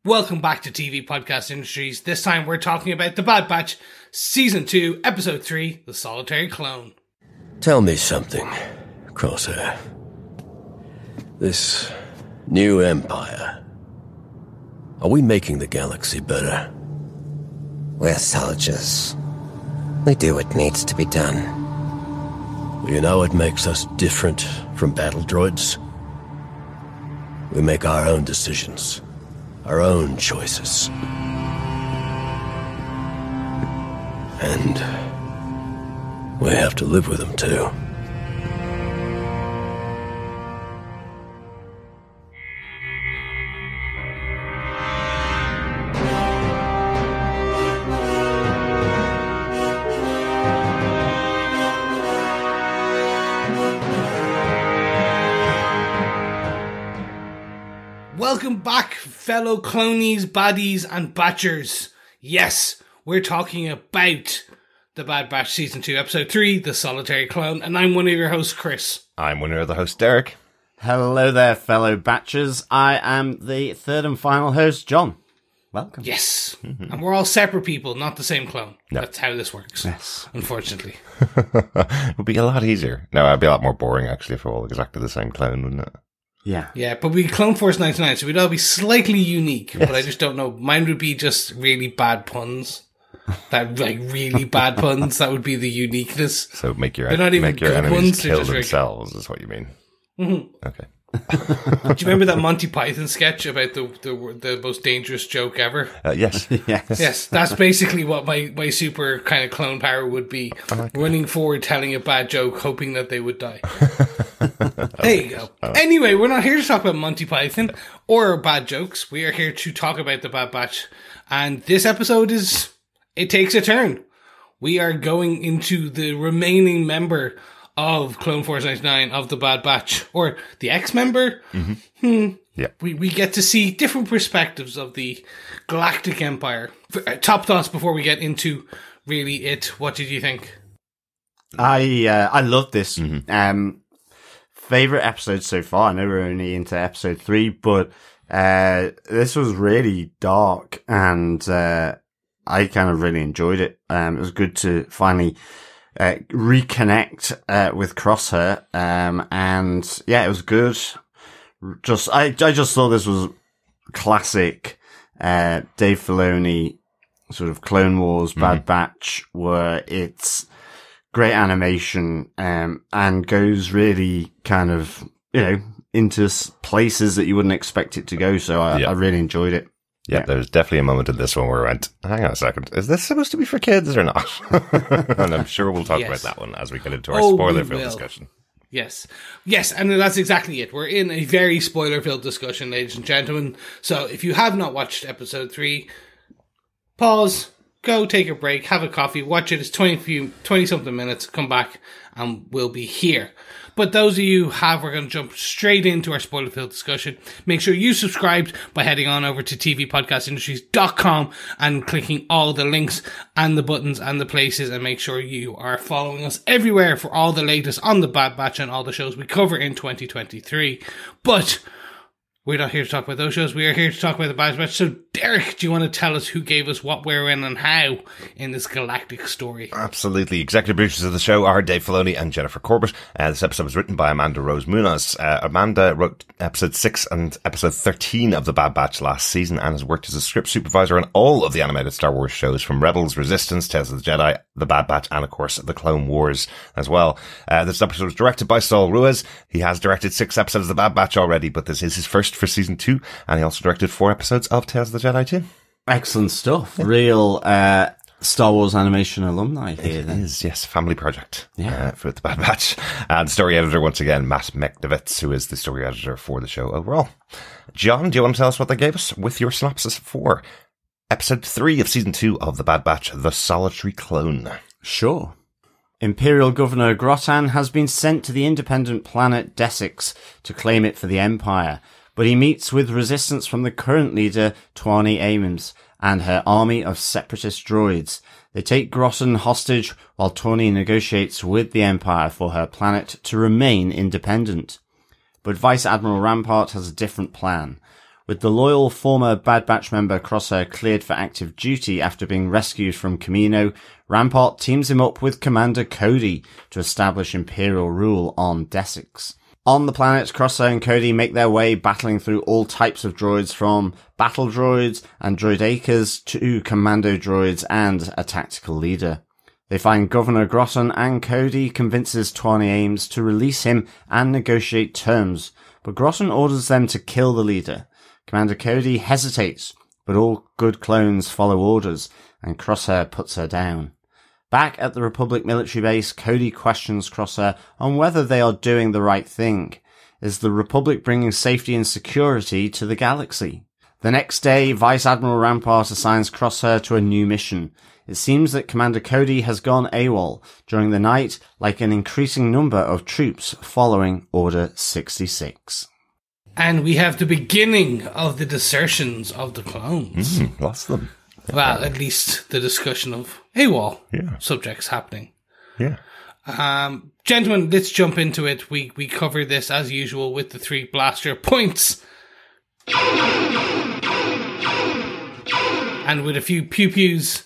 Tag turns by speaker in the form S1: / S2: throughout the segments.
S1: Welcome back to TV Podcast Industries. This time we're talking about The Bad Batch, Season 2, Episode 3, The Solitary Clone.
S2: Tell me something, Crosshair. This new empire, are we making the galaxy better?
S3: We're soldiers. We do what needs to be done.
S2: You know what makes us different from battle droids? We make our own decisions. Our own choices. And we have to live with them too.
S1: Welcome back, fellow clonies, baddies, and batchers. Yes, we're talking about The Bad Batch Season 2, Episode 3, The Solitary Clone, and I'm one of your hosts, Chris.
S4: I'm one of the hosts, Derek.
S5: Hello there, fellow batchers. I am the third and final host, John. Welcome.
S1: Yes, and we're all separate people, not the same clone.
S4: No.
S1: That's how this works,
S5: Yes.
S1: unfortunately.
S4: It would be a lot easier. No, it'd be a lot more boring, actually, if we're all exactly the same clone, wouldn't it?
S5: Yeah.
S1: Yeah, but we Clone Force 99, so we'd all be slightly unique, but I just don't know. Mine would be just really bad puns. That, like, really bad puns, that would be the uniqueness.
S4: So make your,
S1: They're not even
S4: make your
S1: good
S4: enemies
S1: ones, they're
S4: kill
S1: just very-
S4: themselves, is what you mean.
S1: Mm-hmm.
S4: Okay.
S1: Do you remember that Monty Python sketch about the most dangerous joke ever?
S4: Yes.
S5: Yes.
S1: Yes, that's basically what my super kind of clone power would be. Running forward, telling a bad joke, hoping that they would die. There you go. Anyway, we're not here to talk about Monty Python or bad jokes. We are here to talk about The Bad Batch. And this episode it takes a turn. We are going into the remaining member of Clone Force 99 of The Bad Batch, or the ex-member.
S4: Yeah.
S1: We get to see different perspectives of the Galactic Empire. Top thoughts before we get into really it. What did you think?
S5: I love this. Favorite episode so far. I know we're only into episode 3, but this was really dark, and I kind of really enjoyed it. It was good to finally reconnect with Crosshair, and yeah, it was good. I just thought this was classic Dave Filoni sort of Clone Wars Bad Batch, where it's great animation and goes really kind of, into places that you wouldn't expect it to go. So I really enjoyed it.
S4: Yeah, there's definitely a moment in this one where I went, hang on a second, is this supposed to be for kids or not? And I'm sure we'll talk about that one as we get into our spoiler-filled discussion.
S1: Yes, and that's exactly it. We're in a very spoiler-filled discussion, ladies and gentlemen. So if you have not watched episode 3, pause, go take a break, have a coffee, watch it. It's 20-something minutes, come back, and we'll be here. But those of you who have, we're going to jump straight into our spoiler-filled discussion. Make sure you subscribed by heading on over to tvpodcastindustries.com and clicking all the links and the buttons and the places, and make sure you are following us everywhere for all the latest on The Bad Batch and all the shows we cover in 2023. But we're not here to talk about those shows. We are here to talk about The Bad Batch. So, Derek, do you want to tell us who gave us what, where, when, and how in this galactic story?
S4: Absolutely. Executive producers of the show are Dave Filoni and Jennifer Corbett. This episode was written by Amanda Rose Munoz. Amanda wrote episode 6 and episode 13 of The Bad Batch last season and has worked as a script supervisor on all of the animated Star Wars shows, from Rebels, Resistance, Tales of the Jedi, The Bad Batch, and of course The Clone Wars as well. This episode was directed by Saul Ruiz. He has directed 6 episodes of The Bad Batch already, but this is his first for season 2, and he also directed 4 episodes of Tales of the Jedi too.
S5: Excellent stuff. Real Star Wars animation alumni here.
S4: It is, yes, family project for The Bad Batch. And story editor, once again, Matt Mekdovitz, who is the story editor for the show overall. John, do you want to tell us what they gave us with your synopsis for episode 3 of season 2 of The Bad Batch, The Solitary Clone?
S5: Sure. Imperial Governor Grottan has been sent to the independent planet Desix to claim it for the Empire, but he meets with resistance from the current leader, Tawny Amons, and her army of separatist droids. They take Grottan hostage while Tawny negotiates with the Empire for her planet to remain independent. But Vice Admiral Rampart has a different plan. With the loyal former Bad Batch member Crosshair cleared for active duty after being rescued from Kamino, Rampart teams him up with Commander Cody to establish Imperial rule on Desix. On the planet, Crosshair and Cody make their way battling through all types of droids, from battle droids and droidacres to commando droids and a tactical leader. They find Governor Grotton, and Cody convinces Tawny Ames to release him and negotiate terms, but Grotton orders them to kill the leader. Commander Cody hesitates, but all good clones follow orders, and Crosshair puts her down. Back at the Republic military base, Cody questions Crosshair on whether they are doing the right thing. Is the Republic bringing safety and security to the galaxy? The next day, Vice Admiral Rampart assigns Crosshair to a new mission. It seems that Commander Cody has gone AWOL during the night, like an increasing number of troops following Order 66.
S1: And we have the beginning of the desertions of the clones.
S4: Lots of them.
S1: Well, at least the discussion of AWOL subjects happening.
S4: Yeah.
S1: Gentlemen, let's jump into it. We cover this as usual with the 3 blaster points. And with a few pew-pews,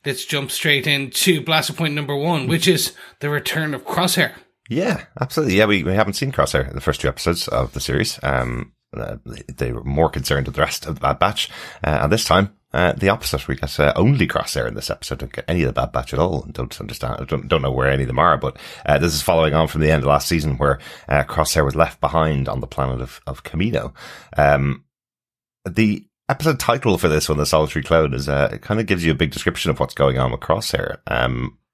S1: let's jump straight into blaster point number 1, which is the return of Crosshair.
S4: Yeah, absolutely. Yeah, we haven't seen Crosshair in the first 2 episodes of the series. They were more concerned with the rest of the Bad Batch. And this time, the opposite. We get only Crosshair in this episode. Don't get any of the Bad Batch at all. Don't understand. Don't know where any of them are. But this is following on from the end of last season, where Crosshair was left behind on the planet of Kamino. The episode title for this one, The Solitary Clone, is it kind of gives you a big description of what's going on with Crosshair.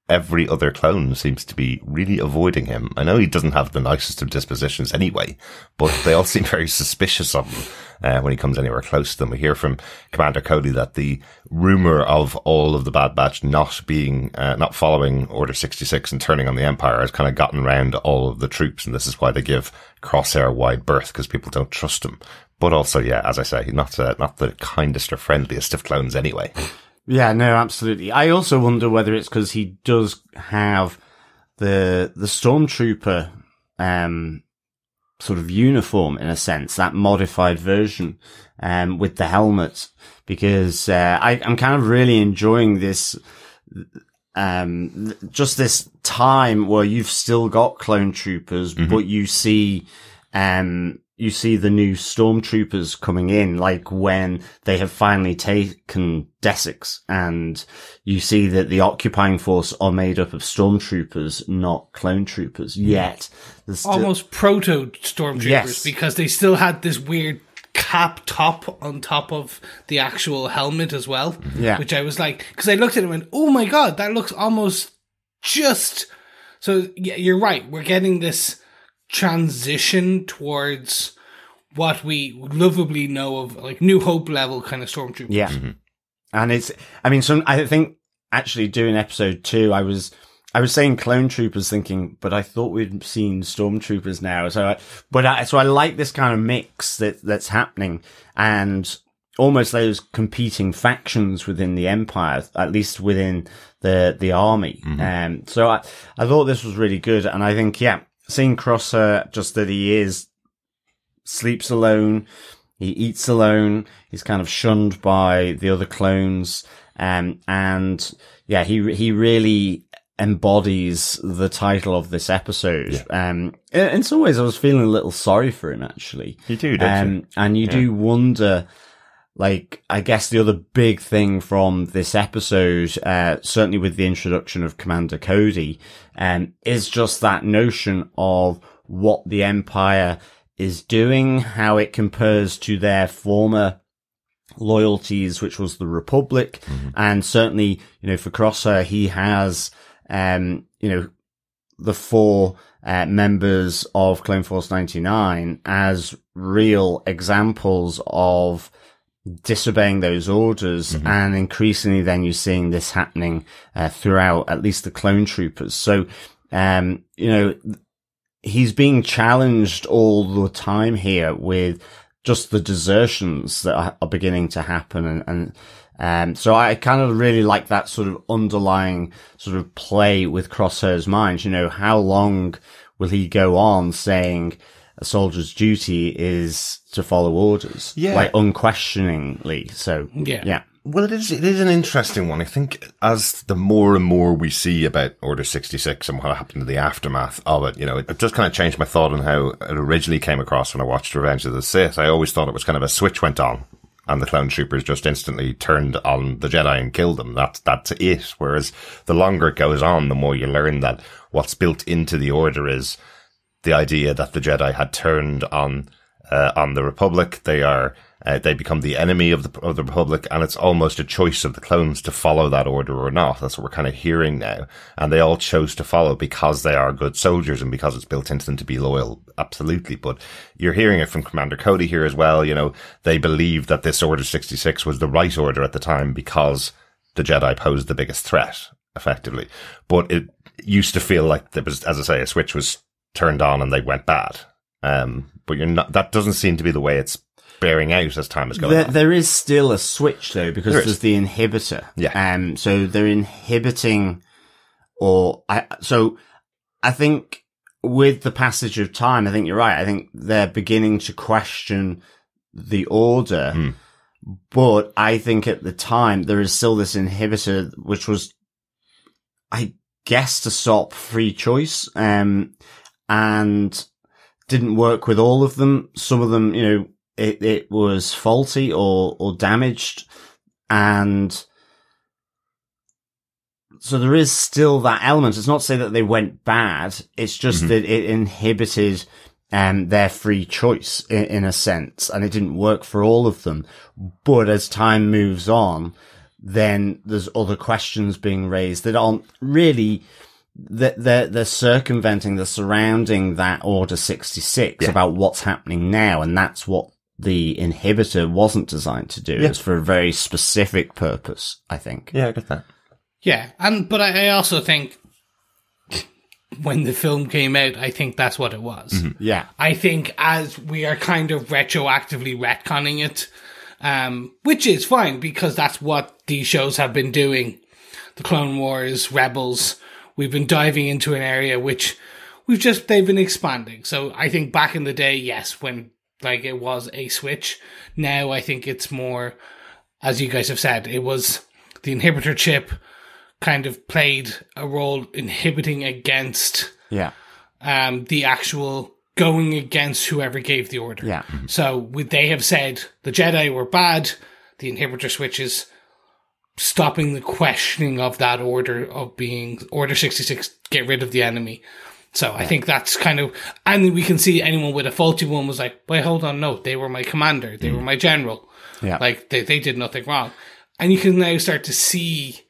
S4: Every other clone seems to be really avoiding him. I know he doesn't have the nicest of dispositions anyway, but they all seem very suspicious of him when he comes anywhere close to them. We hear from Commander Cody that the rumor of all of the Bad Batch not following Order 66 and turning on the Empire has kind of gotten around all of the troops, and this is why they give Crosshair wide berth, because people don't trust him. But also, yeah, as I say, not the kindest or friendliest of clones anyway.
S5: Yeah, no, absolutely. I also wonder whether it's because he does have the Stormtrooper sort of uniform, in a sense, that modified version with the helmet, because I'm kind of really enjoying this just this time where you've still got clone troopers, but you see the new stormtroopers coming in, like when they have finally taken Desix, and you see that the occupying force are made up of stormtroopers, not clone troopers. Yet there's still
S1: almost proto stormtroopers, because they still had this weird cap top on top of the actual helmet as well.
S5: Yeah,
S1: which I was like, because I looked at it and went, "Oh my god, that looks almost just." So yeah, you're right. We're getting this transition towards what we lovably know of, like New Hope level kind of stormtroopers.
S5: Yeah. And I think actually doing episode 2, I was saying clone troopers, thinking, but I thought we'd seen stormtroopers now. So I like this kind of mix that's happening, and almost those competing factions within the Empire, at least within the army. So I thought this was really good. And I think, seeing Crosshair, just that he sleeps alone, he eats alone, he's kind of shunned by the other clones, and he really embodies the title of this episode. In some ways I was feeling a little sorry for him, actually.
S4: You do, don't you?
S5: And you do wonder, like, I guess the other big thing from this episode, certainly with the introduction of Commander Cody, is just that notion of what the Empire is doing, how it compares to their former loyalties, which was the Republic. And certainly, for Crosshair, he has, the 4 members of Clone Force 99 as real examples of disobeying those orders. And increasingly then you're seeing this happening throughout at least the clone troopers. So, he's being challenged all the time here with just the desertions that are beginning to happen. And so I kind of really like that sort of underlying sort of play with Crosshair's mind. How long will he go on saying, a soldier's duty is to follow orders.
S4: Yeah.
S5: Like, unquestioningly. So, yeah.
S4: Well, it is an interesting one. I think as the more and more we see about Order 66 and what happened in the aftermath of it, it just kind of changed my thought on how it originally came across when I watched Revenge of the Sith. I always thought it was kind of a switch went on and the clone troopers just instantly turned on the Jedi and killed them. That's it. Whereas the longer it goes on, the more you learn that what's built into the Order is the idea that the Jedi had turned on the Republic. They become the enemy of the Republic, and it's almost a choice of the clones to follow that order or not. That's what we're kind of hearing now. And they all chose to follow because they are good soldiers and because it's built into them to be loyal. Absolutely. But you're hearing it from Commander Cody here as well. They believed that this Order 66 was the right order at the time because the Jedi posed the biggest threat, effectively. But it used to feel like there was, as I say, a switch was turned on and they went bad. But that doesn't seem to be the way it's bearing out as time is going on.
S5: There is still a switch though, because there's the inhibitor.
S4: Yeah.
S5: So they're inhibiting, so I think with the passage of time, I think you're right. I think they're beginning to question the order, but I think at the time there is still this inhibitor, which was, I guess, to stop free choice, and didn't work with all of them. Some of them, it was faulty or damaged. And so there is still that element. It's not to say that they went bad. It's just that it inhibited, their free choice in a sense. And it didn't work for all of them. But as time moves on, then there's other questions being raised that aren't really, they're circumventing, they're surrounding that Order 66 about what's happening now. And that's what the inhibitor wasn't designed to do. It's for a very specific purpose, I think.
S4: Yeah, I get that.
S1: Yeah, but I also think when the film came out, I think that's what it was.
S5: Yeah.
S1: I think as we are kind of retroactively retconning it, which is fine because that's what these shows have been doing. The Clone Wars, Rebels, we've been diving into an area which they've been expanding. So I think back in the day, yes, when it was a switch. Now I think it's more, as you guys have said, it was the inhibitor chip kind of played a role inhibiting against the actual going against whoever gave the order.
S5: Yeah.
S1: So they have said the Jedi were bad, the inhibitor switch is stopping the questioning of that order of being Order 66, get rid of the enemy. So I think that's kind of, and we can see anyone with a faulty one was like, wait, hold on, no, they were my commander, they were my general.
S5: Yeah.
S1: They did nothing wrong. And you can now start to see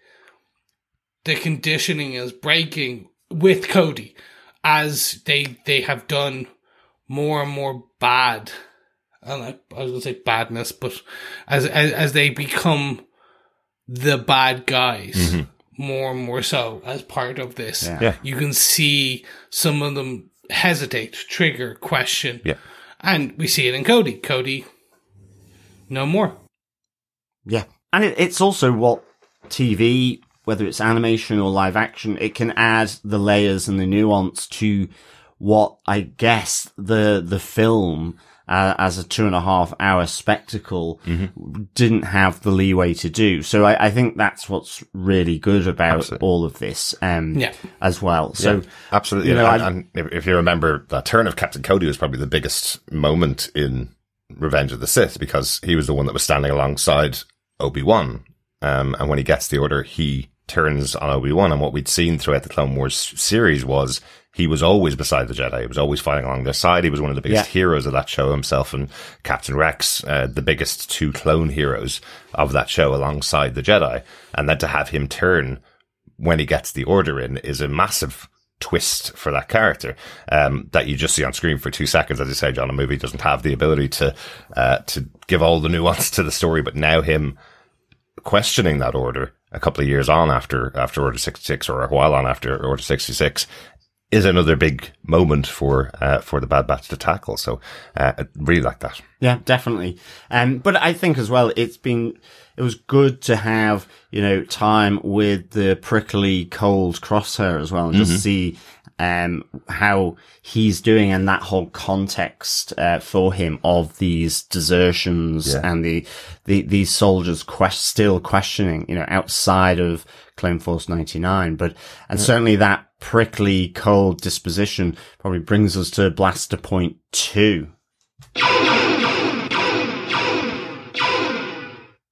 S1: the conditioning is breaking with Cody as they have done more and more bad. I was going to say badness, but as they become the bad guys, more and more so as part of this, you can see some of them hesitate, trigger, question.
S4: Yeah.
S1: And we see it in Cody. Cody, no more.
S5: Yeah. And it's also what TV, whether it's animation or live action, it can add the layers and the nuance to what I guess the film as a 2.5 hour spectacle didn't have the leeway to do. So I think that's what's really good about all of this as well. So
S4: absolutely. And if you remember, the turn of Captain Cody was probably the biggest moment in Revenge of the Sith because he was the one that was standing alongside Obi-Wan. And when he gets the order, he turns on Obi-Wan. And what we'd seen throughout the Clone Wars series was he was always beside the Jedi. He was always fighting along their side. He was one of the biggest heroes of that show, himself and Captain Rex, the biggest two clone heroes of that show alongside the Jedi. And then to have him turn when he gets the order in is a massive twist for that character, that you just see on screen for 2 seconds. As you say, John, a movie doesn't have the ability to give all the nuance to the story, but now him questioning that order a couple of years on after Order 66, or a while on after Order 66, is another big moment for the Bad Batch to tackle. So, I really like that.
S5: Yeah, definitely. But I think as well, it was good to have, time with the prickly cold crosshair as well, and just see how he's doing and that whole context, for him of these desertions and these soldiers still questioning, outside of Clone Force 99, and certainly that prickly, cold disposition probably brings us to Blaster Point 2.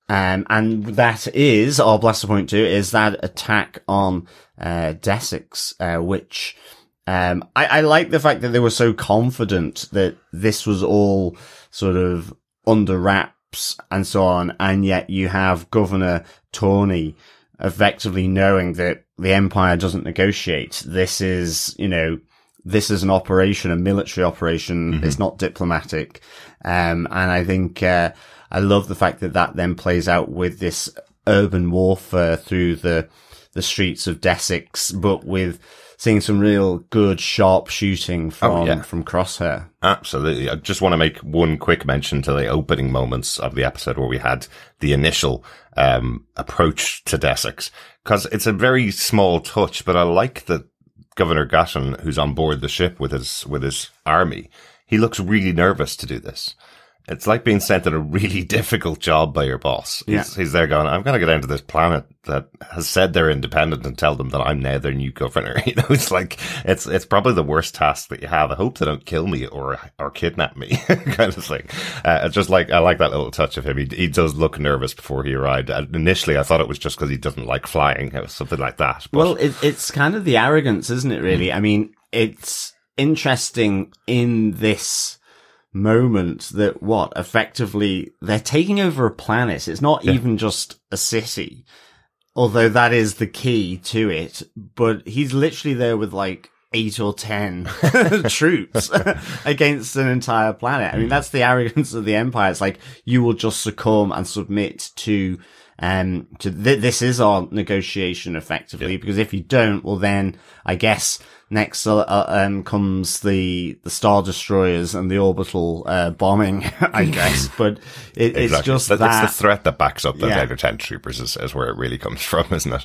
S5: And that is, our Blaster Point 2 is that attack on, Desix, which, I like the fact that they were so confident that this was all sort of under wraps and so on, and yet you have Governor Tawny effectively knowing that the Empire doesn't negotiate. This is an operation, a military operation. It's not diplomatic. And I think, I love the fact that then plays out with this urban warfare through the streets of Desix, but with seeing some real good, sharp shooting from Crosshair.
S4: Absolutely. I just want to make one quick mention to the opening moments of the episode where we had the initial approach to Desix, because it's a very small touch, but I like that Governor Gatton, who's on board the ship with his army, he looks really nervous to do this. It's like being sent on a really difficult job by your boss. He's there going, I'm going to go down to this planet that has said they're independent and tell them that I'm now their new governor. It's like, it's probably the worst task that you have. I hope they don't kill me or kidnap me kind of thing. It's just like, I like that little touch of him. He does look nervous before he arrived. Initially, I thought it was just because he doesn't like flying. It was something like that. But,
S5: well, it's kind of the arrogance, isn't it, really? I mean, it's interesting in this moment that effectively they're taking over a planet. It's not even just a city, although that is the key to it, but he's literally there with like 8 or 10 troops against an entire planet. I mean, that's the arrogance of the Empire. It's like, you will just succumb and submit to this is our negotiation effectively, because if you don't, well then I guess next comes the Star Destroyers and the orbital bombing, I guess. But it's just
S4: it's the threat that backs up the later 10 troopers is where it really comes from, isn't it?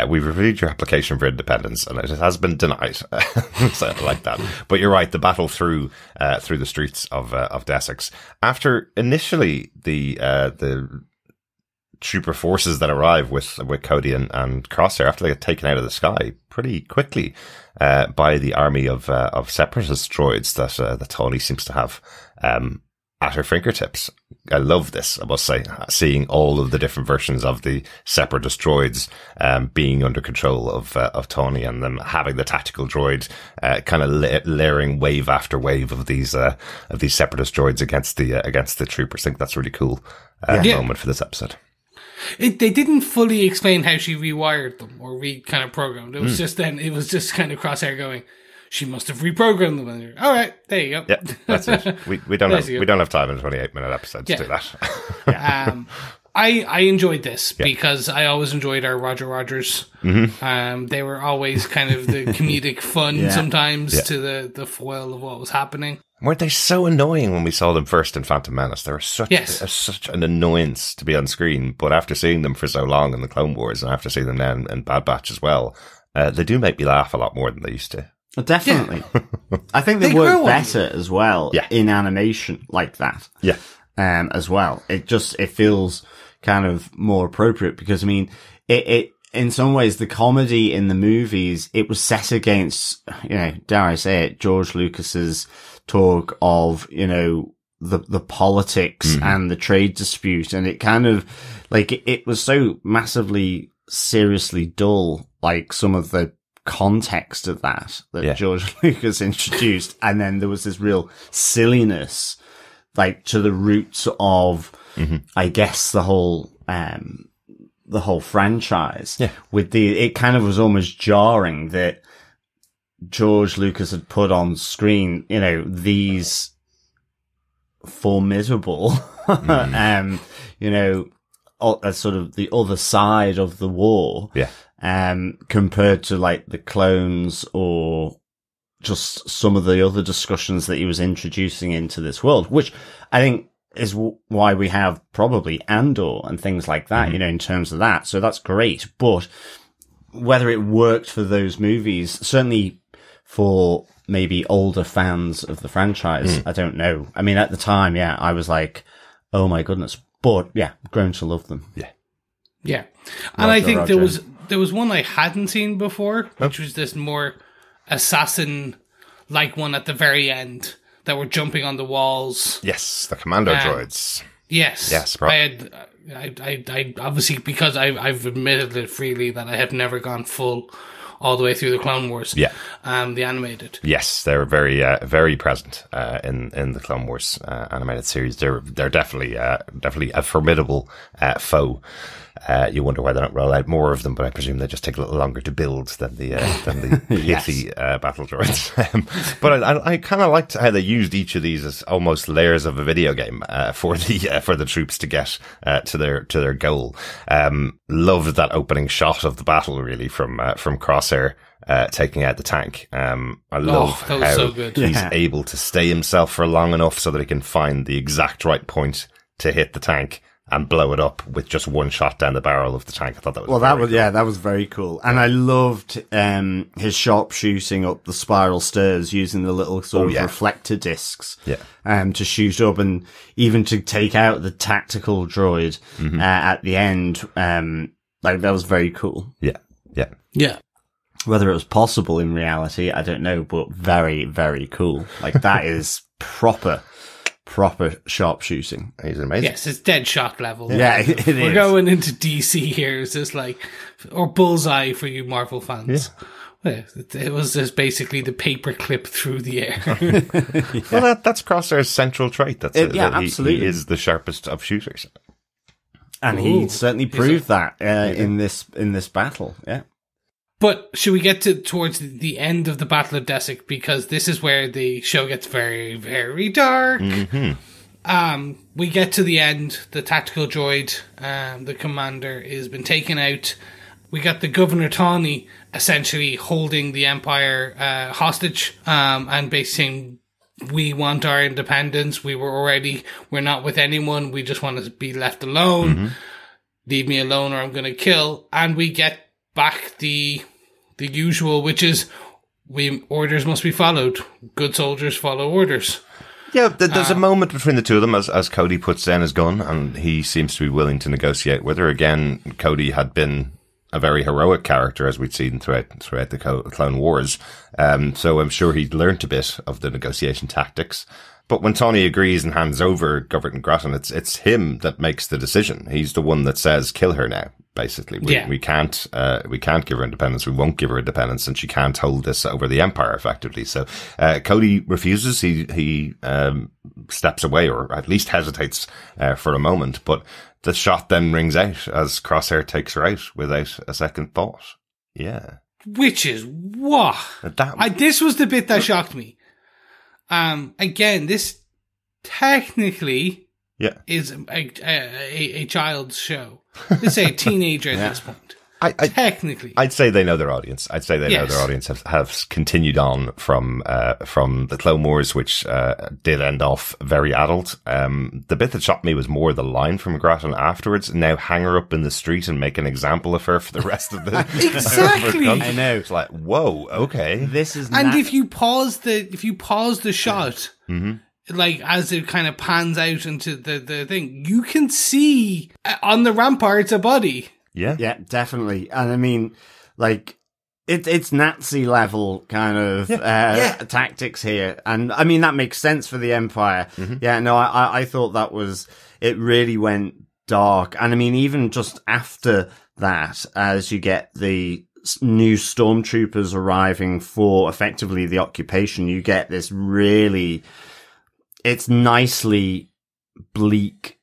S4: We've reviewed your application for independence and it has been denied. So I like that. But you're right, the battle through the streets of Desix, after initially the trooper forces that arrive with Cody and Crosshair, after they get taken out of the sky pretty quickly by the army of separatist droids that Tony seems to have at her fingertips. I love this, I must say, seeing all of the different versions of the separatist droids being under control of Tony, and them having the tactical droid kind of layering wave after wave of these separatist droids against the troopers. I think that's a really cool moment for this episode.
S1: They didn't fully explain how she rewired them or kind of programmed. It was just kind of Crosshair going, she must have reprogrammed them. And all right, there you go.
S4: Yeah, that's it. We don't have time in a 28-minute episode to do that.
S1: I enjoyed this because I always enjoyed our Roger Rogers. They were always kind of the comedic fun sometimes to the foil of what was happening.
S4: Weren't they so annoying when we saw them first in Phantom Menace? They were such an annoyance to be on screen, but after seeing them for so long in the Clone Wars and after seeing them now in Bad Batch as well, they do make me laugh a lot more than they used to.
S5: Definitely. I think they work better as well in animation like that. Yeah. As well. It feels kind of more appropriate because, I mean, it in some ways, the comedy in the movies, it was set against, dare I say it, George Lucas's talk of, the politics and the trade dispute. And it kind of, like, it was so massively seriously dull, like some of the context of that George Lucas introduced. And then there was this real silliness, like, to the roots of, I guess, the whole franchise. Yeah. It kind of was almost jarring that George Lucas had put on screen, these formidable, sort of the other side of the war. Yeah. Compared to like the clones or just some of the other discussions that he was introducing into this world, which I think is why we have probably Andor and things like that, in terms of that. So that's great. But whether it worked for those movies, certainly for maybe older fans of the franchise, I don't know. I mean, at the time, yeah, I was like, oh my goodness. But yeah, grown to love them.
S4: Yeah.
S1: Yeah. And I think there was one I hadn't seen before, which was this more assassin-like one at the very end that were jumping on the walls.
S4: Yes, the commando droids.
S1: Yes.
S4: Bro.
S1: I obviously, because I've admitted it freely that I have never gone full all the way through the Clone Wars.
S4: Yeah.
S1: The animated.
S4: Yes, they're very, very present in the Clone Wars animated series. They're definitely a formidable foe. You wonder why they don't roll out more of them, but I presume they just take a little longer to build than the pithy battle droids. But I kind of liked how they used each of these as almost layers of a video game for the troops to get to their goal. Loved that opening shot of the battle, really, from Crosshair taking out the tank. I love how
S1: so good.
S4: He's able to stay himself for long enough so that he can find the exact right point to hit the tank and blow it up with just one shot down the barrel of the tank. I thought that was
S5: that was very cool. And I loved his sharpshooting up the spiral stairs using the little sort of reflector discs to shoot up, and even to take out the tactical droid at the end. Like, that was very cool.
S4: Yeah.
S5: Whether it was possible in reality, I don't know, but very, very cool. Like, that is proper sharpshooting.
S4: He's amazing.
S1: Yes, it's dead shot level.
S5: Yeah, it is.
S1: We're going into DC here. It's just like, or Bullseye for you Marvel fans. Yeah. It was just basically the paper clip through the air.
S4: Well, that's Crosshair's central trait. That's
S5: absolutely.
S4: He is the sharpest of shooters.
S5: And he certainly proved that in this battle. Yeah.
S1: But should we get towards the end of the Battle of Desik, because this is where the show gets very, very dark. We get to the end. The tactical droid, the commander, has been taken out. We got the Governor Tawny essentially holding the Empire hostage, and basically saying, we want our independence. We're not with anyone. We just want to be left alone. Leave me alone or I'm going to kill. And we get back the usual, which is orders must be followed. Good soldiers follow orders.
S4: Yeah, there's a moment between the two of them as Cody puts down his gun and he seems to be willing to negotiate with her. Again, Cody had been a very heroic character, as we'd seen throughout the Clone Wars. So I'm sure he'd learnt a bit of the negotiation tactics. But when Tawny agrees and hands over Governor Grattan, it's him that makes the decision. He's the one that says, kill her now, basically. We can't give her independence. We won't give her independence, and she can't hold this over the Empire, effectively. So, Cody refuses. He steps away, or at least hesitates, for a moment. But the shot then rings out as Crosshair takes her out without a second thought. Yeah.
S1: Which is what? This was the bit that shocked me. Again, this technically is a child's show. It's a teenager at this point. Technically,
S4: I'd say they know their audience. I'd say they know their audience have continued on from the Clone Wars, which did end off very adult. The bit that shocked me was more the line from Grattan afterwards. Now hang her up in the street and make an example of her for the rest of the
S1: exactly.
S5: I know.
S4: It's like, whoa, okay.
S5: This is
S1: if you pause the shot. Like, as it kind of pans out into the thing, you can see on the ramparts a body.
S5: Yeah, definitely. And I mean, like, it's Nazi level kind of tactics here. And I mean, that makes sense for the Empire. Yeah, no, I thought it really went dark. And I mean, even just after that, as you get the new stormtroopers arriving for effectively the occupation, you get this it's nicely bleak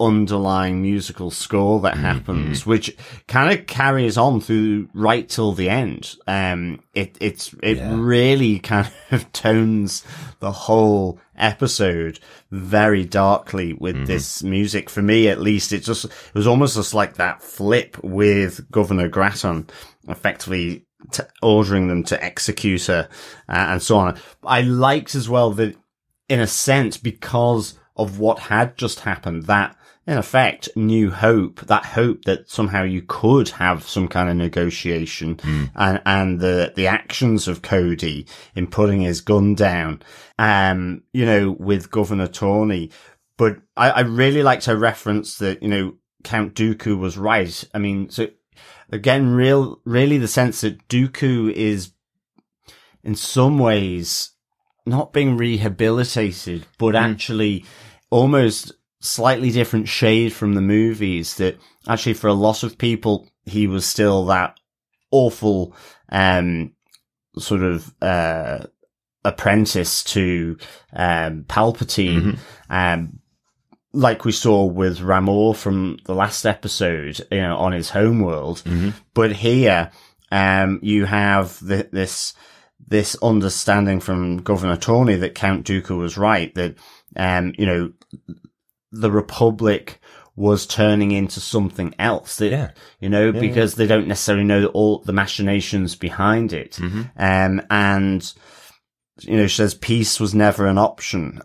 S5: underlying musical score that happens, which kind of carries on through right till the end. It really kind of tones the whole episode very darkly with this music. For me, at least, it was almost just like that flip with Governor Grattan effectively ordering them to execute her and so on. I liked as well that, in a sense, because of what had just happened, that in effect, new hope, that hope that somehow you could have some kind of negotiation, and the actions of Cody in putting his gun down, with Governor Tawney. But I really liked her reference that, Count Dooku was right. I mean, so again, really the sense that Dooku is in some ways not being rehabilitated, but actually almost slightly different shade from the movies, that actually for a lot of people, he was still that awful, sort of, apprentice to, Palpatine, like we saw with Romar from the last episode, on his homeworld. But here, you have this understanding from Governor Tawney that Count Dooku was right, that, the Republic was turning into something else that, because they don't necessarily know all the machinations behind it. And, she says peace was never an option.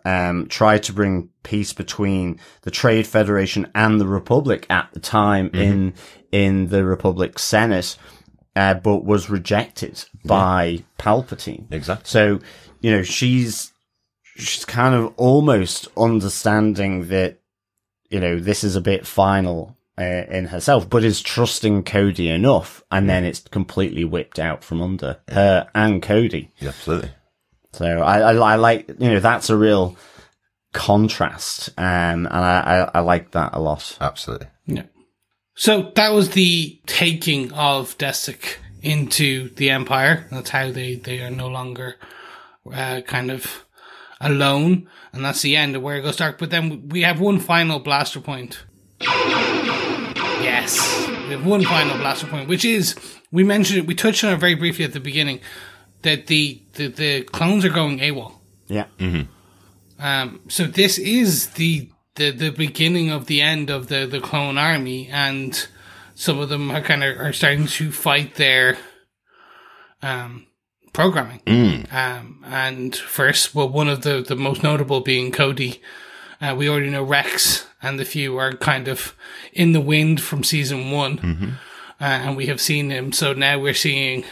S5: Tried to bring peace between the Trade Federation and the Republic at the time in the Republic Senate, but was rejected by Palpatine.
S4: Exactly.
S5: So, she's kind of almost understanding that, this is a bit final in herself, but is trusting Cody enough, and then it's completely whipped out from under her and Cody.
S4: Yeah, absolutely.
S5: So I like, that's a real contrast, and I like that a lot.
S4: Absolutely.
S1: Yeah. So that was the taking of Desik into the Empire. That's how they are no longer kind of alone, and that's the end of Where It Goes Dark. But then we have one final blaster point. Yes, we have one final blaster point, which is, we mentioned it, we touched on it very briefly at the beginning, that the clones are going AWOL.
S5: Yeah.
S1: So this is the beginning of the end of the clone army, and some of them are starting to fight their programming. And first, one of the most notable being Cody. We already know Rex and the few are kind of in the wind from season 1. And we have seen him. So now we're seeing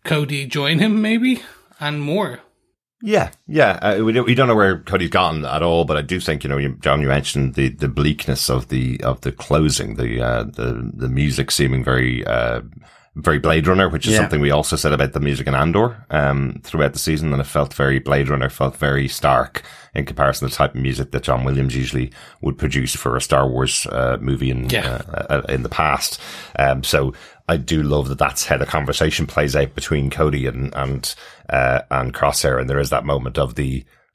S1: Cody join him, maybe, and more.
S4: Yeah. We don't know where Cody's gone at all, but I do think, John, you mentioned the bleakness of the closing, the music seeming very Blade Runner, which is something we also said about the music in Andor, throughout the season, and it felt very Blade Runner, felt very stark in comparison to the type of music that John Williams usually would produce for a Star Wars, movie in the past. So I do love that that's how the conversation plays out between Cody and Crosshair, and there is that moment of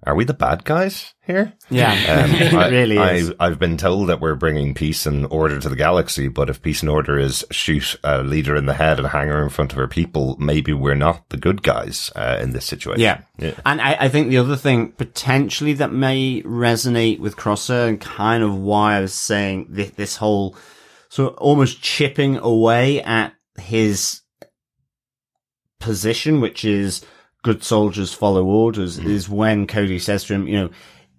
S4: are we the bad guys here?
S5: Yeah, it really is.
S4: I've been told that we're bringing peace and order to the galaxy, but if peace and order is shoot a leader in the head and hang her in front of her people, maybe we're not the good guys in this situation.
S5: Yeah. And I think the other thing potentially that may resonate with Crosshair, and kind of why I was saying this whole sort of almost chipping away at his position, which is good soldiers follow orders, is when Cody says to him,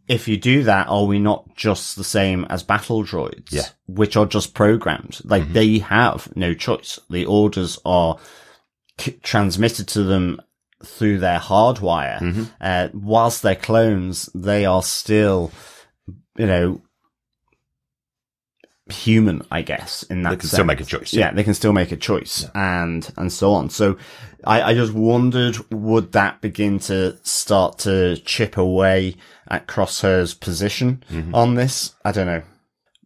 S5: if you do that, are we not just the same as battle droids? Yeah. Which are just programmed. Like, they have no choice. The orders are transmitted to them through their hardwire. Whilst they're clones, they are still, human, I guess, in that sense. They can
S4: still make a choice.
S5: Yeah, they can still make a choice, and so on. So I just wondered, would that begin to start to chip away at Crosshair's position on this? I don't know.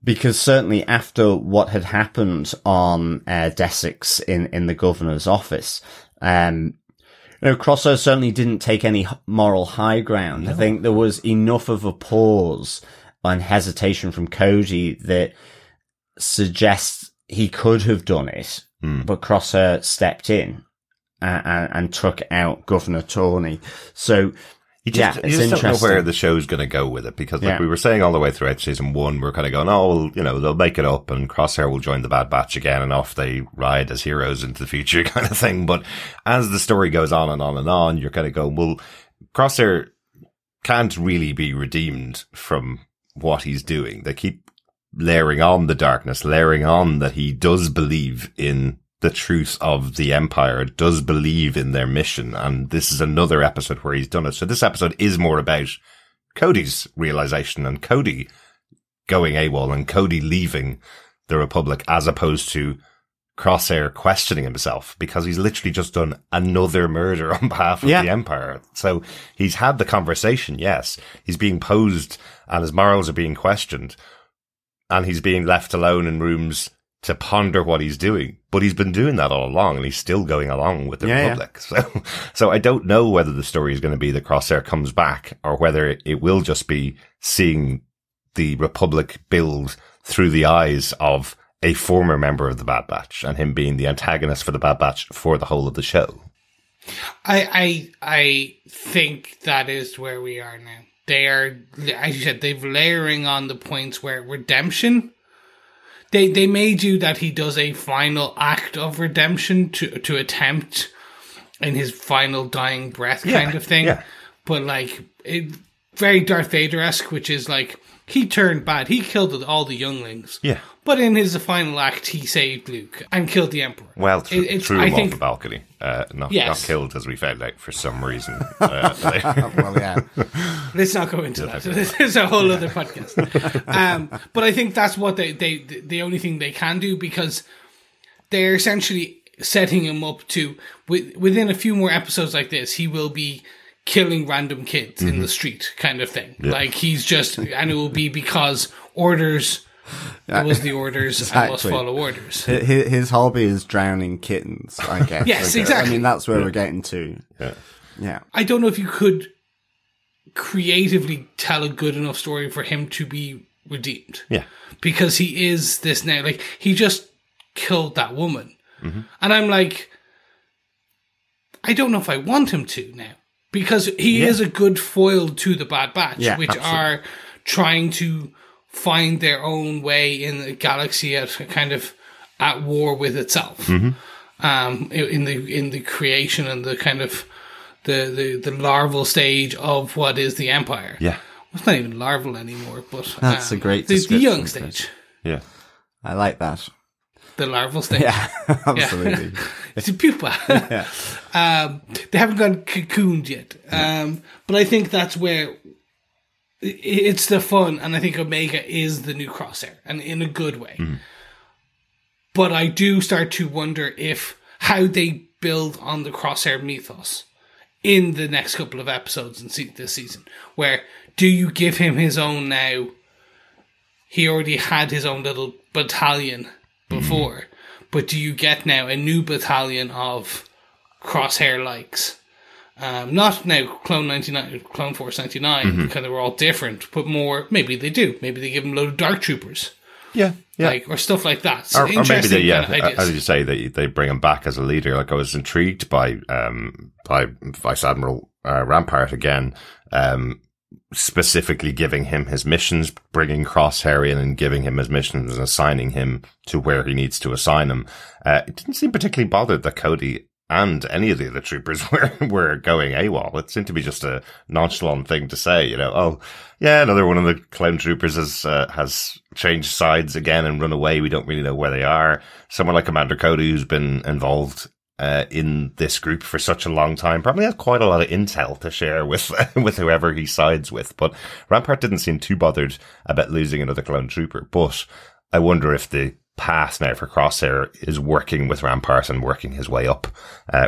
S5: Because certainly after what had happened on Desik's in the governor's office, Crosshair certainly didn't take any moral high ground. No. I think there was enough of a pause and hesitation from Cody that suggests he could have done it, but Crosshair stepped in and took out Governor Tawney. So
S4: you just don't know where the show's going to go with it, because like we were saying all the way throughout season 1, we're kind of going, they'll make it up and Crosshair will join the Bad Batch again and off they ride as heroes into the future kind of thing. But as the story goes on and on and on, you're kind of going, well, Crosshair can't really be redeemed from what he's doing. They keep layering on the darkness, layering on that he does believe in the truth of the Empire, does believe in their mission. And this is another episode where he's done it. So this episode is more about Cody's realization and Cody going AWOL and Cody leaving the Republic, as opposed to Crosshair questioning himself, because he's literally just done another murder on behalf of the Empire. So he's had the conversation, yes. He's being posed and his morals are being questioned, and he's being left alone in rooms to ponder what he's doing. But he's been doing that all along, and he's still going along with the Republic. So I don't know whether the story is going to be that Crosshair comes back, or whether it will just be seeing the Republic build through the eyes of a former member of the Bad Batch, and him being the antagonist for the Bad Batch for the whole of the show.
S1: I think that is where we are now. They are, as you said, they're layering on the points where redemption. They made you that he does a final act of redemption to attempt in his final dying breath kind of thing. Yeah. But like, very Darth Vader-esque, which is like, he turned bad. He killed all the younglings. Yeah. But in his final act, he saved Luke and killed the Emperor.
S4: Well, threw him off the balcony. Not killed, as we found out, for some reason. Well,
S1: yeah. Let's not go into that. It's a whole other podcast. But I think that's what the only thing they can do, because they're essentially setting him up to, within a few more episodes like this, he will be killing random kids in the street kind of thing. Yeah. Like, he's just, and it will be because orders... It was the orders. Exactly. I must follow orders.
S5: His hobby is drowning kittens, I guess.
S1: Yes, exactly.
S5: I mean, that's where we're getting to. Yeah.
S1: I don't know if you could creatively tell a good enough story for him to be redeemed.
S4: Yeah.
S1: Because he is this now. Like, he just killed that woman. Mm-hmm. And I'm like, I don't know if I want him to now. Because he is a good foil to the Bad Batch, which are trying to find their own way in the galaxy at war with itself. Mm-hmm. In the creation and the kind of the larval stage of what is the Empire.
S4: Yeah.
S1: It's not even larval anymore, but
S5: that's a great
S1: the young stage.
S4: Yeah.
S5: I like that.
S1: The larval stage.
S5: Yeah, absolutely.
S1: It's a pupa. They haven't gone cocooned yet. But I think that's where it's the fun, and I think Omega is the new Crosshair, and in a good way. Mm. But I do start to wonder how they build on the Crosshair mythos in the next couple of episodes in this season. Where do you give him his own now? He already had his own little battalion before, but do you get now a new battalion of Crosshair likes? Not now Clone 99, Clone Force 99, because they were all different, but more, maybe they do. Maybe they give them a load of Dark Troopers.
S4: Yeah.
S1: Or stuff like that.
S4: So or maybe they, as you say, they bring him back as a leader. Like, I was intrigued by Vice Admiral Rampart again, specifically giving him his missions, bringing Crosshair in and giving him his missions and assigning him to where he needs to assign him. It didn't seem particularly bothered that Cody and any of the other troopers were going AWOL. It seemed to be just a nonchalant thing to say, another one of the clone troopers has changed sides again and run away. We don't really know where they are. Someone like Commander Cody, who's been involved in this group for such a long time, probably has quite a lot of intel to share with with whoever he sides with. But Rampart didn't seem too bothered about losing another clone trooper. But I wonder if the path now for Crosshair is working with Rampart and working his way up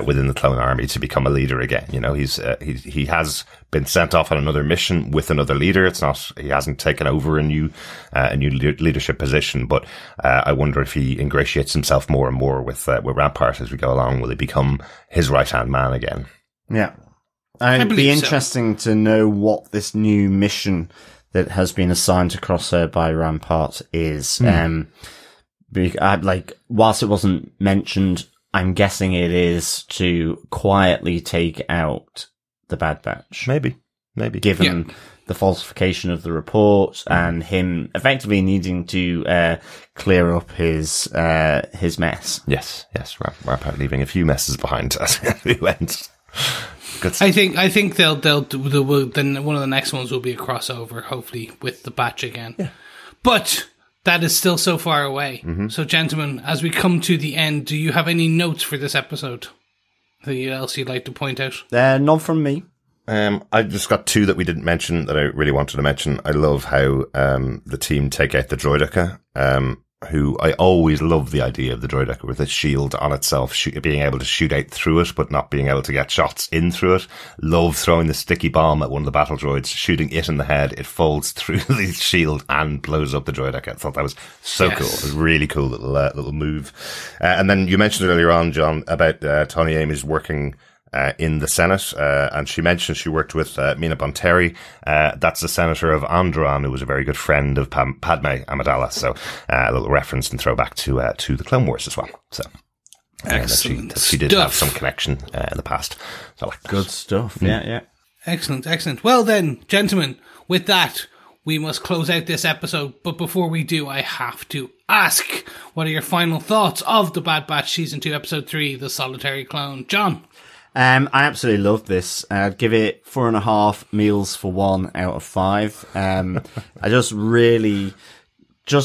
S4: within the clone army to become a leader again. He has been sent off on another mission with another leader. He hasn't taken over a new leadership position, but I wonder if he ingratiates himself more and more with Rampart as we go along. Will he become his right hand man again?
S5: Yeah, it'd be interesting to know what this new mission that has been assigned to Crosshair by Rampart is. Whilst it wasn't mentioned, I'm guessing it is to quietly take out the Bad Batch.
S4: Maybe.
S5: Given the falsification of the report and him effectively needing to clear up his mess.
S4: Yes. Rampart leaving a few messes behind as he went.
S1: I think they'll then one of the next ones will be a crossover, hopefully, with the Batch again. Yeah. But that is still so far away. So, gentlemen, as we come to the end, do you have any notes for this episode? Anything else you'd like to point out?
S5: None from me.
S4: I just got two that we didn't mention that I really wanted to mention. I love how the team take out the droideka, who I always love the idea of the droideka with a shield on itself, being able to shoot out through it, but not being able to get shots in through it. Love throwing the sticky bomb at one of the battle droids, shooting it in the head. It folds through the shield and blows up the droideka. I thought that was so cool. It was a really cool little move. And then you mentioned earlier on, John, about Tony Amy's working in the Senate, and she mentioned she worked with Mina Bonteri. That's the senator of Andron, who was a very good friend of Padme Amidala. So a little reference and throwback to the Clone Wars as well. So
S1: excellent.
S4: That she did have some connection in the past. So I like that.
S5: Good stuff. Yeah.
S1: Excellent. Well then, gentlemen, with that, we must close out this episode. But before we do, I have to ask, what are your final thoughts of The Bad Batch Season 2, Episode 3, The Solitary Clone? John?
S5: I absolutely loved this. I'd give it 4.5 meals for 1 out of 5. I just really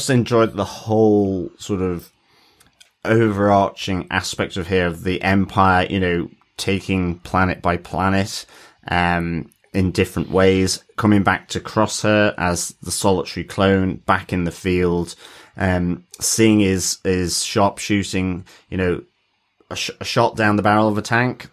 S5: enjoyed the whole sort of overarching aspect of here of the Empire, taking planet by planet, in different ways, coming back to Crosshair as the solitary clone back in the field, seeing his sharpshooting, a shot down the barrel of a tank.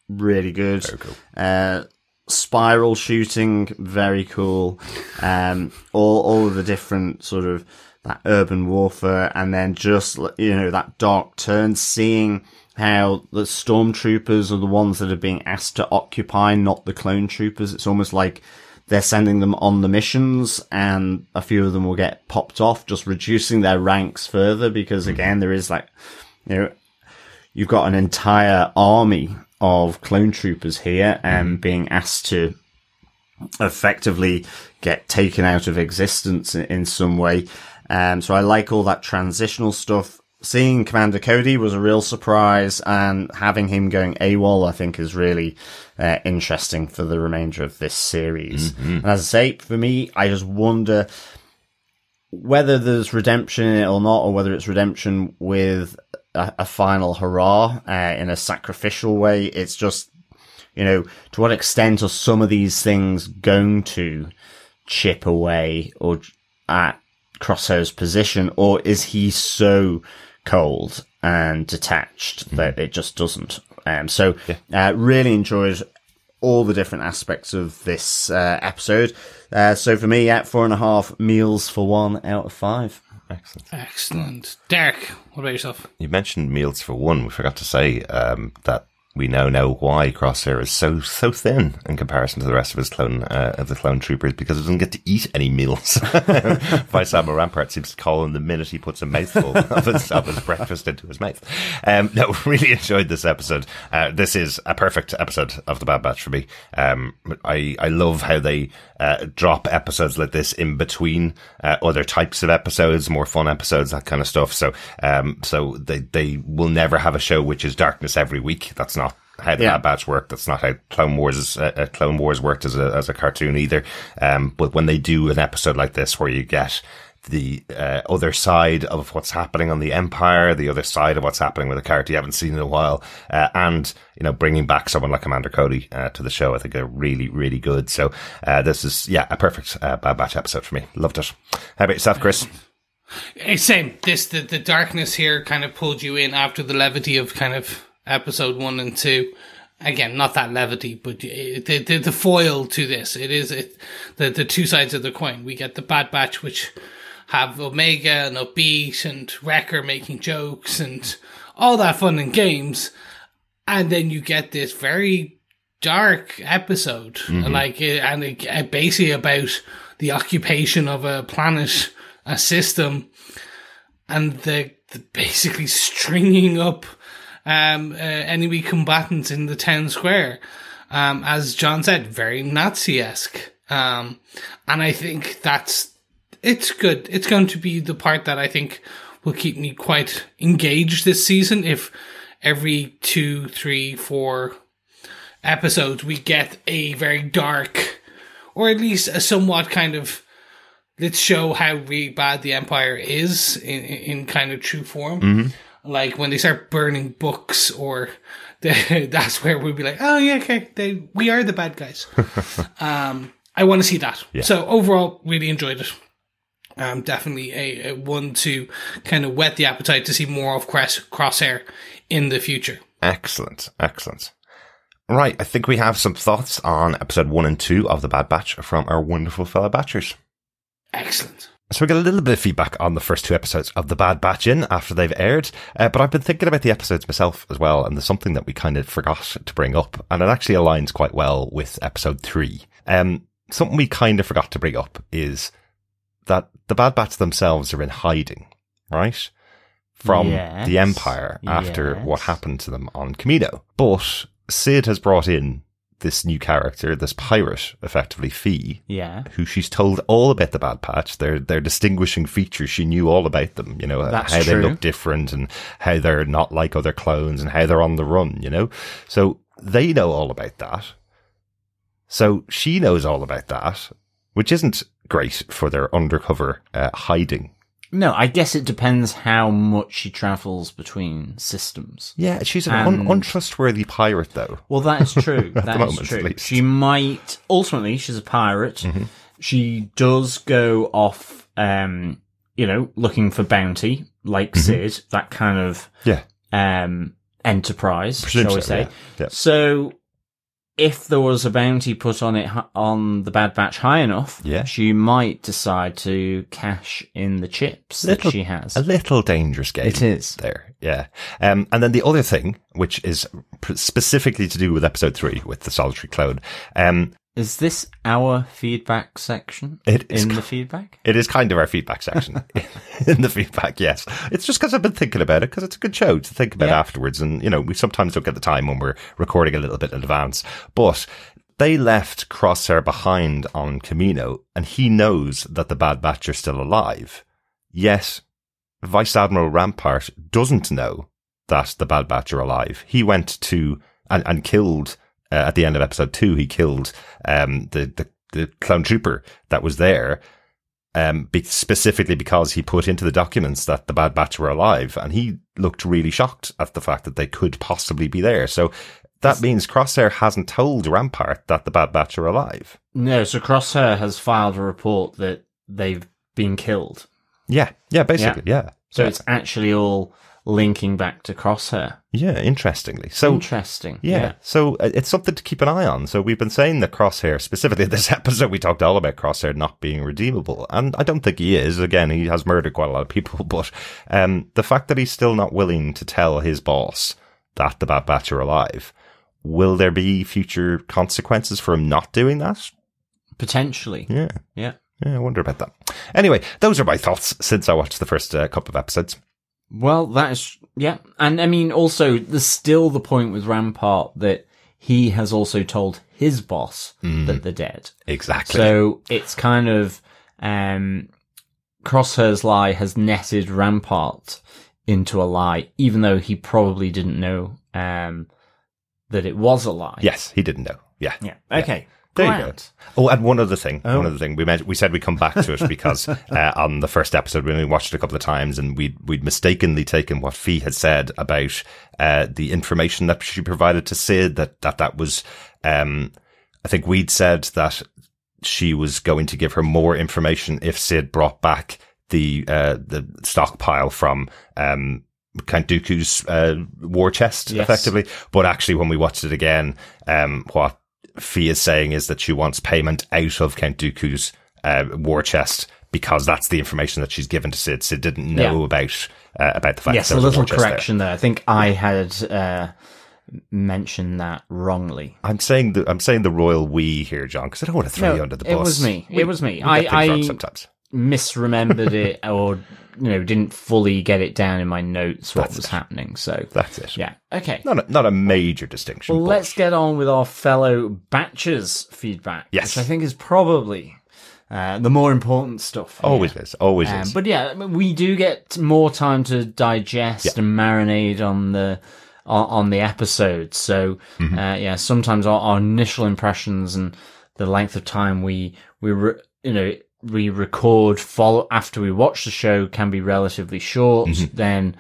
S5: Really good.
S4: Very cool.
S5: Spiral shooting, very cool. All of the different sort of that urban warfare, and then just that dark turn, seeing how the stormtroopers are the ones that are being asked to occupy, not the clone troopers. It's almost like they're sending them on the missions, and a few of them will get popped off, just reducing their ranks further. Because again, there is you've got an entire army of clone troopers here and being asked to effectively get taken out of existence in some way. So I like all that transitional stuff. Seeing Commander Cody was a real surprise, and having him going AWOL, I think, is really interesting for the remainder of this series. And as I say, for me, I just wonder whether there's redemption in it or not, or whether it's redemption with a final hurrah in a sacrificial way. It's just, to what extent are some of these things going to chip away or at Crosshair's position, or is he so cold and detached that it just doesn't? Really enjoyed all the different aspects of this episode. So for me, at 4.5 meals for 1 out of 5.
S1: Excellent. Derek, what about yourself?
S4: You mentioned meals for 1. We forgot to say that we now know why Crosshair is so thin in comparison to the rest of his clone troopers, because he doesn't get to eat any meals. Vice Admiral Rampart seems to call him the minute he puts a mouthful of his breakfast into his mouth. No, really enjoyed this episode. This is a perfect episode of The Bad Batch for me. I love how they drop episodes like this in between other types of episodes, more fun episodes, that kind of stuff. So they will never have a show which is darkness every week. That's not how the Bad Batch worked. That's not how Clone Wars worked as a cartoon either. But when they do an episode like this where you get the other side of what's happening on the Empire, the other side of what's happening with a character you haven't seen in a while, and bringing back someone like Commander Cody to the show, I think are really, really good. So this is a perfect Bad Batch episode for me. Loved it. How about yourself, Chris?
S1: Same. The darkness here kind of pulled you in after the levity of kind of episode 1 and 2. Again, not that levity, but the foil to this. It is the two sides of the coin. We get the Bad Batch, which have Omega and Upbeat and Wrecker making jokes and all that fun and games. And then you get this very dark episode, basically about the occupation of a planet, a system, and the basically stringing up enemy combatants in the town square. As John said, very Nazi-esque. And I think it's good. It's going to be the part that I think will keep me quite engaged this season. If every 2, 3, 4 episodes we get a very dark, or at least a somewhat kind of let's show how really bad the Empire is in kind of true form. Like when they start burning books, or that's where we'll be like, oh yeah, okay, we are the bad guys. I want to see that. Yeah. So overall, really enjoyed it. Definitely a one to kind of whet the appetite to see more of Crosshair in the future. Excellent.
S4: Right, I think we have some thoughts on episode 1 and 2 of The Bad Batch from our wonderful fellow Batchers.
S1: Excellent.
S4: So we got a little bit of feedback on the first 2 episodes of The Bad Batch in after they've aired, but I've been thinking about the episodes myself as well, and there's something that we kind of forgot to bring up, and it actually aligns quite well with episode 3. Something we kind of forgot to bring up is that the Bad Batch themselves are in hiding, right? From the Empire after what happened to them on Kamino. But Sid has brought in this new character, this pirate, effectively Fee, who she's told all about the Bad Batch, their distinguishing features. She knew all about them, you know, how they look different and how they're not like other clones and how they're on the run, you know. So they know all about that. So she knows all about that, which isn't great for their undercover hiding.
S5: No, I guess it depends how much she travels between systems.
S4: Yeah, she's an untrustworthy pirate, though.
S5: Well, that is true.
S4: That is true.
S5: She might, ultimately, she's a pirate. She does go off, looking for bounty, like Sid, that kind of enterprise, shall we say. Yeah. So if there was a bounty put on it on the Bad Batch high enough, she might decide to cash in the chips that she has.
S4: A little dangerous game.
S5: It is.
S4: There, yeah. And then the other thing, which is specifically to do with episode 3, with the solitary clone.
S5: Is this our feedback section? The feedback?
S4: It is kind of our feedback section. In the feedback, yes. It's just because I've been thinking about it, because it's a good show to think about afterwards. And, you know, we sometimes don't get the time when we're recording a little bit in advance. But they left Crosshair behind on Kamino, and he knows that the Bad Batch are still alive. Yet, Vice Admiral Rampart doesn't know that the Bad Batch are alive. He went to and killed... at the end of episode 2, he killed the clone trooper that was there, specifically because he put into the documents that the Bad Batch were alive, and he looked really shocked at the fact that they could possibly be there. So that means Crosshair hasn't told Rampart that the Bad Batch are alive.
S5: No, so Crosshair has filed a report that they've been killed.
S4: Yeah, basically, yeah.
S5: So it's actually all linking back to Crosshair.
S4: Yeah, interestingly.
S5: Interesting.
S4: Yeah. So it's something to keep an eye on. So we've been saying that Crosshair, specifically this episode, we talked all about Crosshair not being redeemable. And I don't think he is. Again, he has murdered quite a lot of people. But the fact that he's still not willing to tell his boss that the Bad Batch are alive, will there be future consequences for him not doing that?
S5: Potentially.
S4: Yeah.
S5: Yeah,
S4: I wonder about that. Anyway, those are my thoughts since I watched the first couple of episodes.
S5: Well, that is, and I mean, also, there's still the point with Rampart that he has also told his boss that they're dead.
S4: Exactly.
S5: So it's kind of, Crosshair's lie has netted Rampart into a lie, even though he probably didn't know, that it was a lie.
S4: Yes, he didn't know. Yeah.
S5: Okay.
S4: There you go. Oh, and one other thing. We said we'd come back to it because on the first episode we only watched it a couple of times, and we'd mistakenly taken what Fee had said about the information that she provided to Sid. That was I think we'd said that she was going to give her more information if Sid brought back the stockpile from Count Dooku's war chest, effectively. But actually, when we watched it again, what Fee is saying is that she wants payment out of Count Dooku's war chest, because that's the information that she's given to Sid. Sid didn't know about the fact.
S5: Yes,
S4: that
S5: a little correction there. I think I had mentioned that wrongly.
S4: I'm saying the royal we here, John, because I don't want to throw you under the bus.
S5: It was me. I
S4: sometimes
S5: misremembered it, or didn't fully get it down in my notes what was happening. So
S4: that's it.
S5: Yeah. Okay.
S4: Not a major distinction.
S5: Well, let's get on with our fellow Batchers' feedback.
S4: Yes.
S5: Which I think is probably the more important stuff.
S4: Always is.
S5: But yeah, we do get more time to digest and marinate on the episode. So sometimes our initial impressions and the length of time we
S6: we record after we watch the show can be relatively short, then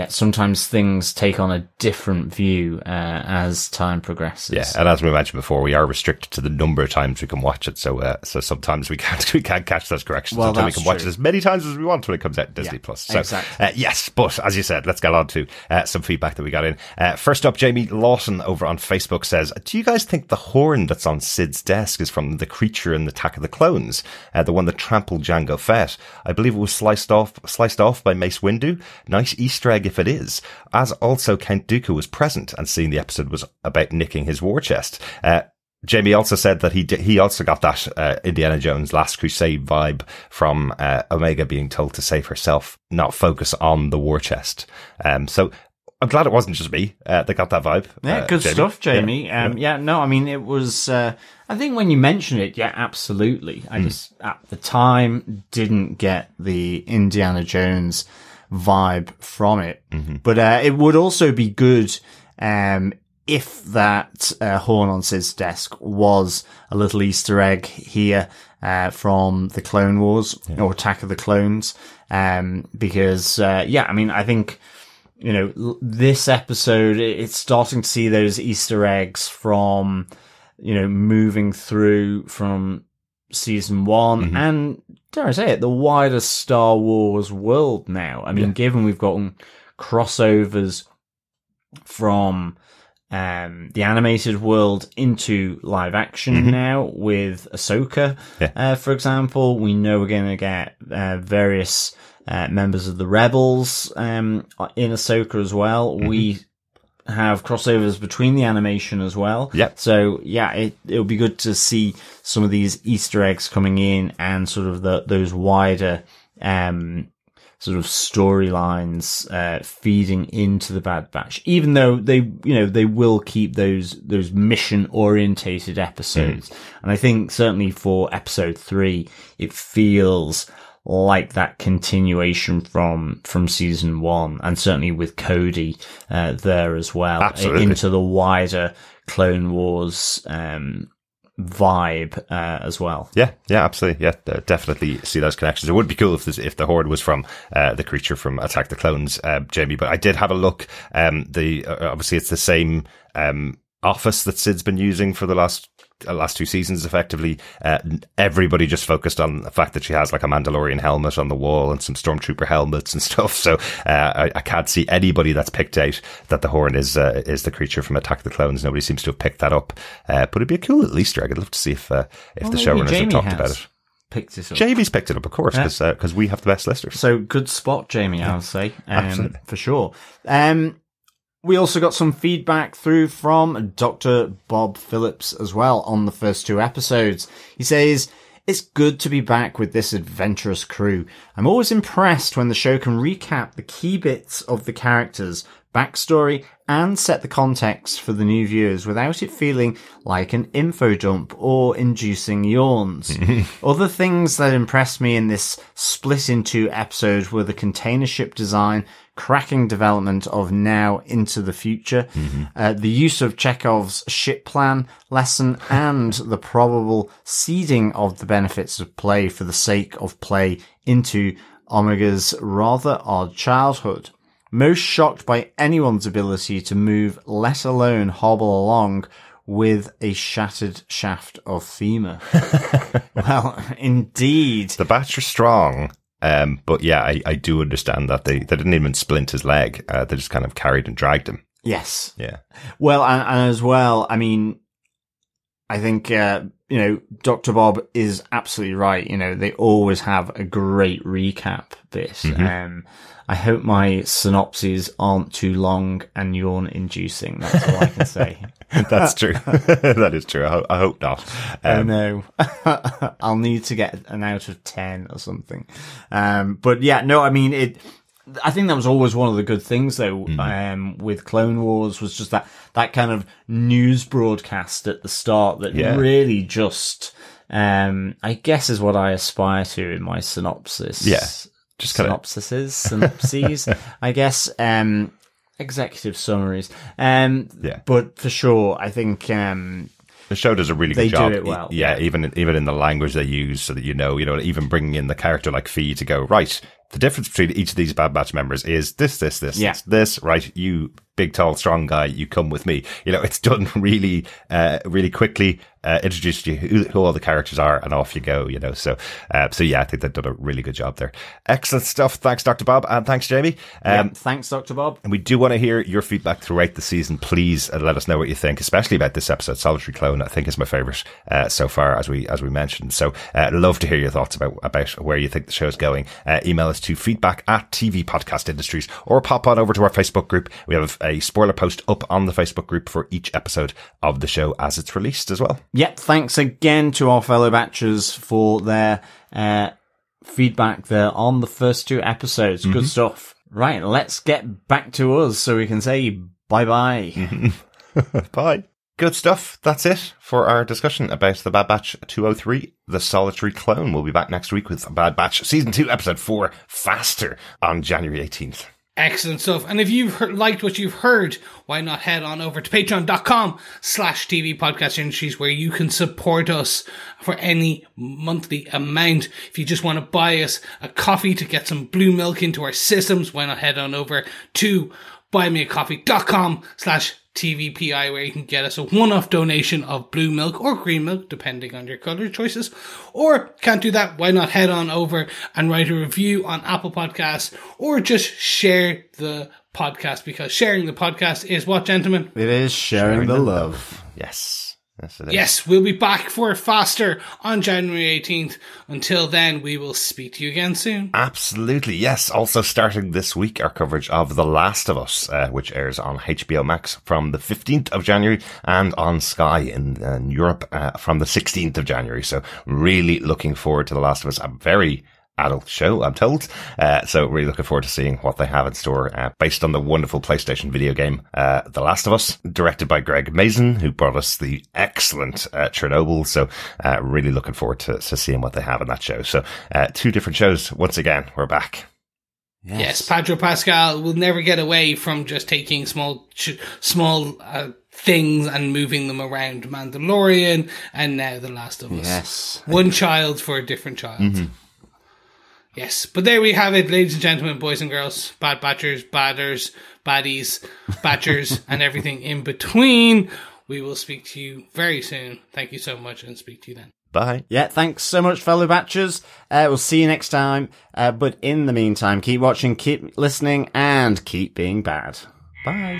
S6: sometimes things take on a different view as time progresses.
S4: Yeah, and as we mentioned before, we are restricted to the number of times we can watch it. So sometimes we can't catch those corrections until we can watch it as many times as we want when it comes out to Disney Plus. So
S6: exactly.
S4: yes, but as you said, let's get on to some feedback that we got in. First up, Jamie Lawson over on Facebook says, "Do you guys think the horn that's on Sid's desk is from the creature in Attack of the Clones, the one that trampled Jango Fett? I believe it was sliced off by Mace Windu. Nice Easter egg if it is, as also Count Dooku was present and seeing the episode was about nicking his war chest." Jamie also said that he also got that Indiana Jones Last Crusade vibe from Omega being told to save herself, not focus on the war chest. So I'm glad it wasn't just me that got that vibe.
S6: Yeah, good
S4: Jamie.
S6: stuff, Jamie. No, I mean, it was, I think when you mentioned it, absolutely. I just, at the time, didn't get the Indiana Jones vibe from it. But it would also be good if that horn on Sid's desk was a little Easter egg here from the Clone Wars or Attack of the Clones. Because, I mean, I think, this episode, it's starting to see those Easter eggs from, moving through from season 1 and, dare I say it, the wider Star Wars world now. I mean, given we've gotten crossovers from the animated world into live action now with Ahsoka, for example, we know we're going to get various members of the Rebels in Ahsoka as well. We have crossovers between the animation as well. So it'll be good to see some of these Easter eggs coming in and sort of those wider sort of storylines feeding into the Bad Batch, even though they will keep those mission orientated episodes. And I think certainly for episode 3 it feels like that continuation from season 1, and certainly with Cody there as well.
S4: Absolutely.
S6: Into the wider Clone Wars vibe as well.
S4: Yeah, absolutely. Yeah, definitely see those connections. It would be cool if the horde was from the creature from Attack the Clones, Jamie. But I did have a look. Obviously it's the same office that Sid's been using for the last 2 seasons, effectively. Everybody just focused on the fact that she has like a Mandalorian helmet on the wall and some Stormtrooper helmets and stuff. So I can't see anybody that's picked out that the horn is the creature from Attack of the Clones. Nobody seems to have picked that up. But it'd be a cool little Easter egg. I'd love to see if the showrunners have talked about it.
S6: Picked it up.
S4: Jamie's picked it up, of course, because we have the best listeners.
S6: So good spot, Jamie, I would say.
S4: Absolutely.
S6: For sure. We also got some feedback through from Dr. Bob Phillips as well on the first 2 episodes. He says, "It's good to be back with this adventurous crew. I'm always impressed when the show can recap the key bits of the characters' backstory and set the context for the new viewers without it feeling like an info dump or inducing yawns. Other things that impressed me in this split in 2 episodes were the container ship design, cracking development of Now into the Future, the use of Chekhov's ship plan lesson, and the probable seeding of the benefits of play for the sake of play into Omega's rather odd childhood. Most shocked by anyone's ability to move, let alone hobble along, with a shattered shaft of femur." Well, indeed.
S4: The Batch are strong. But yeah, I do understand that they didn't even splint his leg. They just kind of carried and dragged him.
S6: Yes.
S4: Yeah.
S6: Well, and as well, I mean, I think, Dr. Bob is absolutely right. They always have a great recap bit. I hope my synopses aren't too long and yawn inducing. That's all I can say.
S4: That's true. That is true. I hope not.
S6: Oh no. I'll need to get an out of 10 or something. But yeah, no, I mean, I think that was always one of the good things though, with Clone Wars, was just that kind of news broadcast at the start that really just, I guess is what I aspire to in my synopsis.
S4: Yeah. Just kind
S6: synopses, I guess, executive summaries. But for sure, I think,
S4: The show does a really
S6: They
S4: good job.
S6: do it well.
S4: Yeah, even in the language they use, so that you know, even bringing in the character like Fee to go, right, the difference between each of these Bad Batch members is this,
S6: Yeah.
S4: this, right? You big, tall, strong guy, you come with me. It's done really, really quickly, introduced you who all the characters are, and off you go, So yeah, I think they've done a really good job there. Excellent stuff. Thanks, Dr. Bob, and thanks, Jamie.
S6: Thanks, Dr. Bob.
S4: And we do want to hear your feedback throughout the season. Please let us know what you think, especially about this episode. Solitary Clone, I think, is my favourite so far, as we mentioned. So love to hear your thoughts about where you think the show's going. Email us to feedback@tvpodcastindustries, or pop on over to our Facebook group. We have a spoiler post up on the Facebook group for each episode of the show as it's released as well.
S6: Yep, thanks again to our fellow batchers for their feedback there on the first 2 episodes. Good stuff. Right, let's get back to us so we can say bye-bye.
S4: Bye. Good stuff. That's it for our discussion about the Bad Batch 203, The Solitary Clone. We'll be back next week with Bad Batch Season 2, Episode 4, Faster, on January 18th.
S1: Excellent stuff. And if you've liked what you've heard, why not head on over to patreon.com/TV Podcast Industries, where you can support us for any monthly amount. If you just want to buy us a coffee to get some blue milk into our systems, why not head on over to buymeacoffee.com/TVPI, where you can get us a one-off donation of blue milk or green milk, depending on your color choices. Or can't do that, why not head on over and write a review on Apple Podcasts, or just share the podcast, because sharing the podcast is what, gentlemen?
S5: It is sharing the love.
S4: Yes. Yes, it is.
S1: Yes, we'll be back for Faster on January 18th. Until then, we will speak to you again soon.
S4: Absolutely, yes. Also starting this week, our coverage of The Last of Us, which airs on HBO Max from the 15th of January and on Sky in Europe from the 16th of January. So really looking forward to The Last of Us. A very adult show, I'm told. So really looking forward to seeing what they have in store, based on the wonderful PlayStation video game, The Last of Us, directed by Greg Mazin, who brought us the excellent Chernobyl. So really looking forward to seeing what they have in that show. So 2 different shows. Once again, we're back.
S1: Yes, Pedro Pascal will never get away from just taking small things and moving them around. Mandalorian, and now The Last of Us.
S5: Yes.
S1: One child for a different child. Mm-hmm. Yes, but there we have it, ladies and gentlemen, boys and girls, bad batchers, badders, baddies, batchers, and everything in between. We will speak to you very soon. Thank you so much, and speak to you then.
S4: Bye.
S5: Yeah, thanks so much, fellow batchers. We'll see you next time. But in the meantime, keep watching, keep listening, and keep being bad. Bye.